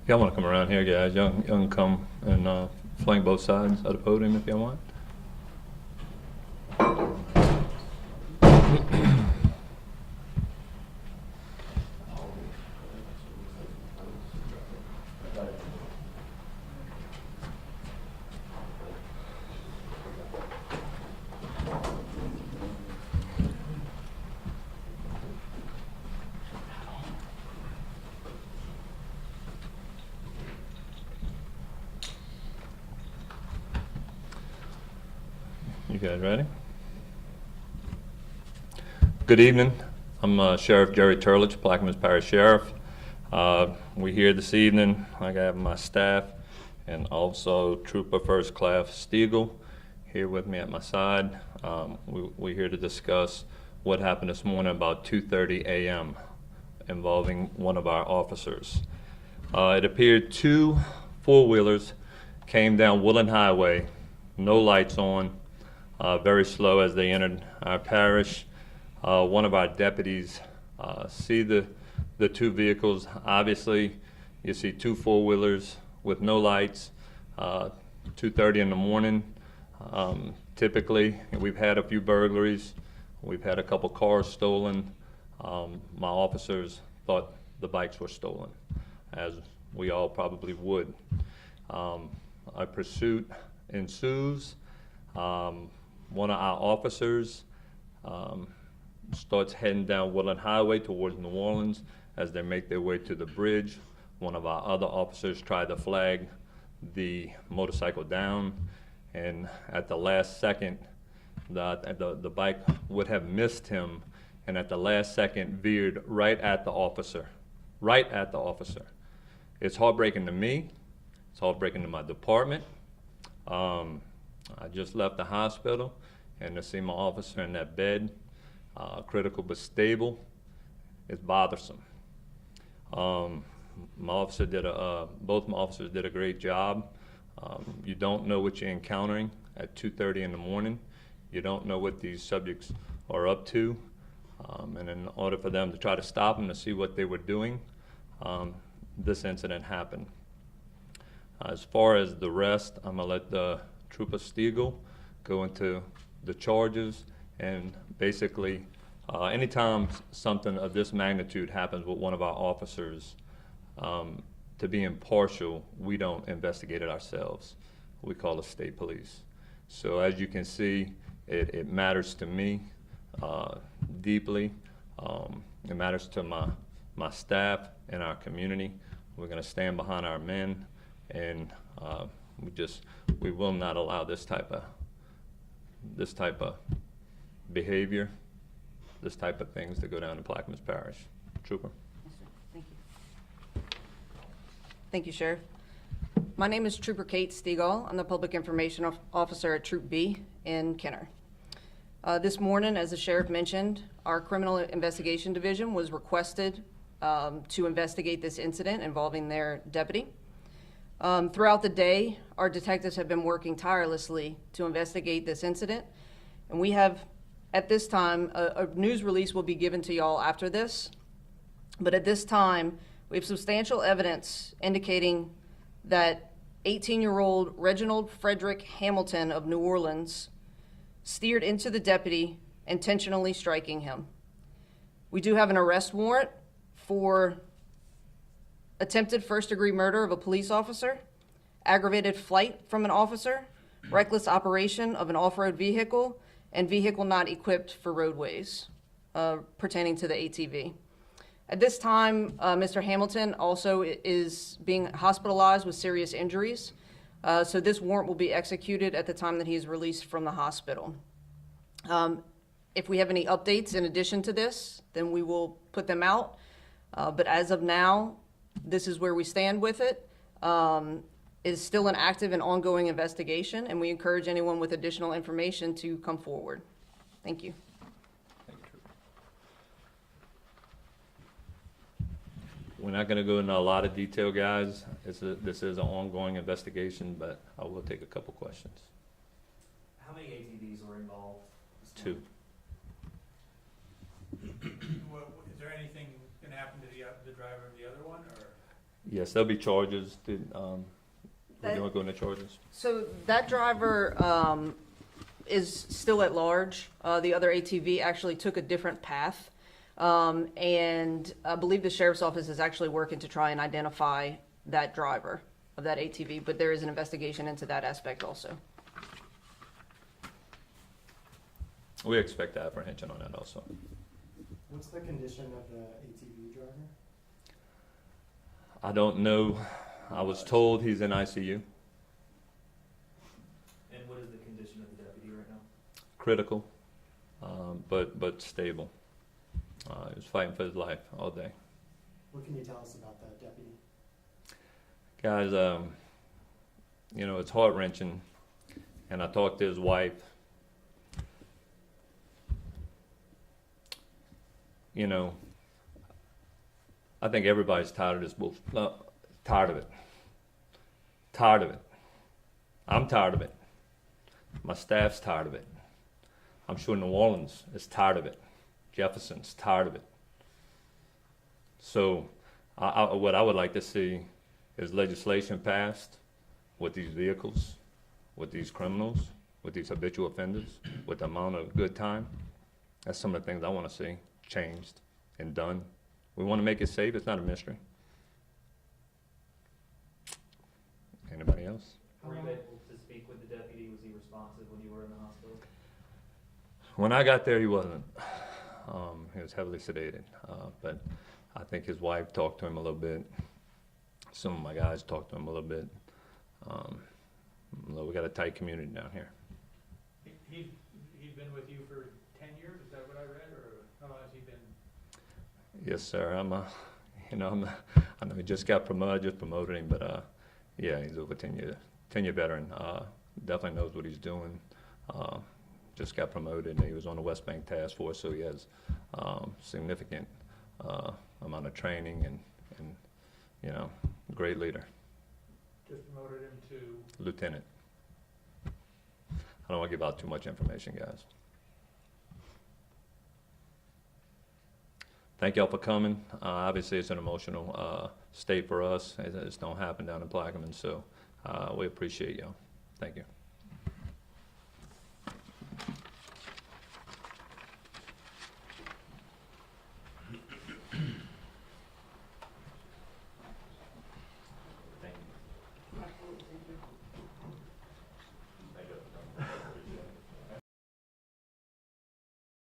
Y'all want to come around here, guys? Y'all can come and flank both sides of the podium if y'all want. You guys ready? Good evening. I'm Sheriff Jerry Turlich, Plaquemines Parish Sheriff. We're here this evening. I have my staff and also Trooper First Class Stiegel here with me at my side. We're here to discuss what happened this morning about 2:30 a.m. involving one of our officers. It appeared two four-wheelers came down Woodland Highway, no lights on, very slow as they entered our parish. One of our deputies see the two vehicles. Obviously, you see two four-wheelers with no lights, 2:30 in the morning. Typically, we've had a few burglaries. We've had a couple cars stolen. My officers thought the bikes were stolen, as we all probably would. A pursuit ensues. One of our officers starts heading down Woodland Highway towards New Orleans. As they make their way to the bridge, one of our other officers tried to flag the motorcycle down, and at the last second, the bike would have missed him, and at the last second veered right at the officer. Right at the officer. It's heartbreaking to me. It's heartbreaking to my department. I just left the hospital, and to see my officer in that bed, critical but stable, is bothersome. Both my officers did a great job. You don't know what you're encountering at 2:30 in the morning. You don't know what these subjects are up to. And in order for them to try to stop them to see what they were doing, this incident happened. As far as the rest, I'm gonna let the Trooper Stiegel go into the charges, and basically anytime something of this magnitude happens with one of our officers, to be impartial, we don't investigate it ourselves. We call the state police. So as you can see, it matters to me deeply. It matters to my staff and our community. We're gonna stand behind our men, and we will not allow this type of behavior, this type of things to go down in Plaquemines Parish. Trooper. Yes, sir. Thank you. Thank you, Sheriff. My name is Trooper Kate Stiegel. I'm the Public Information Officer at Troop B in Kenner. This morning, as the Sheriff mentioned, our Criminal Investigation Division was requested to investigate this incident involving their deputy. Throughout the day, our detectives have been working tirelessly to investigate this incident, and we have, at this time, a news release will be given to y'all after this, but at this time, we have substantial evidence indicating that 18-year-old Reginald Frederick Hamilton of New Orleans steered into the deputy, intentionally striking him. We do have an arrest warrant for attempted first-degree murder of a police officer, aggravated flight from an officer, reckless operation of an off-road vehicle, and vehicle not equipped for roadways pertaining to the ATV. At this time, Mr. Hamilton also is being hospitalized with serious injuries, so this warrant will be executed at the time that he is released from the hospital. If we have any updates in addition to this, then we will put them out, but as of now, this is where we stand with it. It is still an active and ongoing investigation, and we encourage anyone with additional information to come forward. Thank you. Thank you, Trooper. We're not going to go into a lot of detail, guys. This is an ongoing investigation, but I will take a couple questions. How many ATVs were involved? Two. Is there anything going to happen to the driver of the other one, or? Yes, there'll be charges. We're That- going to go into charges. So that driver is still at large. The other ATV actually took a different path. And I believe the sheriff's office is actually working to try and identify that driver of that ATV, but there is an investigation into that aspect also. We expect apprehension on that also. What's the condition of the ATV driver? I don't know. I was told he's in ICU. And what is the condition of the deputy right now? Critical, but stable. He was fighting for his life all day. What can you tell us about that deputy? Guys, you know, it's heart-wrenching, and I talked to his wife. You know, I think everybody's tired of this bullshit. Tired of it. Tired of it. I'm tired of it. My staff's tired of it. I'm sure New Orleans is tired of it. Jefferson's tired of it. So, what I would like to see is legislation passed with these vehicles, with these criminals, with these habitual offenders, with the amount of good time. That's some of the things I want to see changed and done. We want to make it safe. It's not a mystery. Anybody else? Were you able to speak with the deputy? Was he responsive when you were in the hospital? When I got there, he wasn't. He was heavily sedated. But I think his wife talked to him a little bit. Some of my guys talked to him a little bit. We got a tight community down here. He's been with you for 10 years, is that what I read, or how long has he been? Yes, sir. I know he just got promoted. I just promoted him, but yeah, he's over 10-year veteran. Definitely knows what he's doing. Just got promoted, and he was on the West Bank Task Force, so he has significant amount of training and you know, great leader. Just promoted him to? Lieutenant. I don't want to give out too much information, guys. Thank y'all for coming. Obviously, it's an emotional state for us. It just don't happen down in Plaquemines, so we appreciate y'all. Thank you.